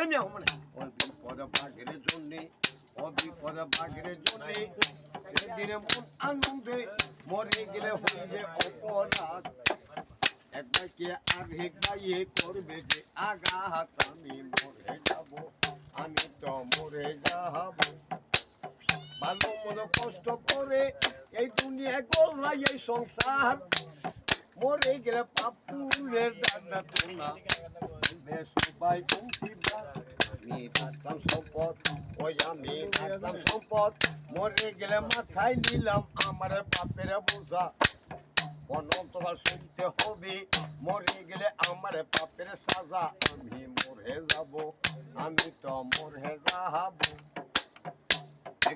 মানে বিপদ ভাগের জন্যে বিপদ ভাগের জন্যে সেদিনে মন আনন্দে মরে গেলে হইবে অপরাধ একবার কে আগে গাইয়ে করবে যে আঘাত আমি মরে যাব আমি তো মরে যাব ভালো মনে কষ্ট করে এই দুনিয়া গোলাই এই সংসার মরে গেলে পাপুরের দাদা তোলা সবাই আমি রাখলাম সম্পদ ওই আমি রাখলাম সম্পদ মরে গেলে মাথায় নিলাম আমার বাপের বোঝা অনন্তকাল শুনতে হবে মরে গেলে আমার বাপের সাজা আমি মরে যাব আমি তো মরে যাব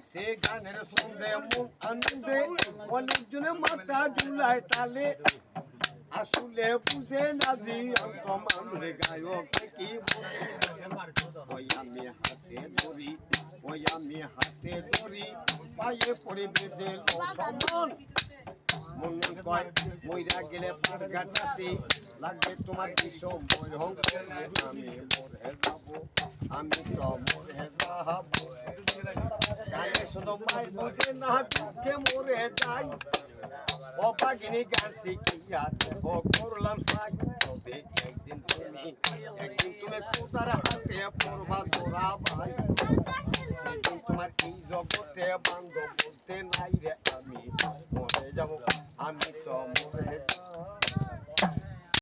সে গানের সন্ধে মন আনন্দে অনেকজনে মাথা ঝুলায় তালে আসলে বুঝে না জি মানুষ গায়ক কি ওই আমি হাতে ধরি ওই আমি হাতে ধরি পায়ে পড়ে বেঁধে সমান মন কয় মইরা গেলে পার গাছাতে লাগবে তোমার বিষম বয়ং আমি মরে যাব আমি তো মরে যাব গানে শুধু মাই বুঝে না চোখে মরে যাই অবাগিনী গান শিখিয়া ও করলাম সাই তবে একদিন তুমি কোথার হাতে পড়বা তোরা ভাই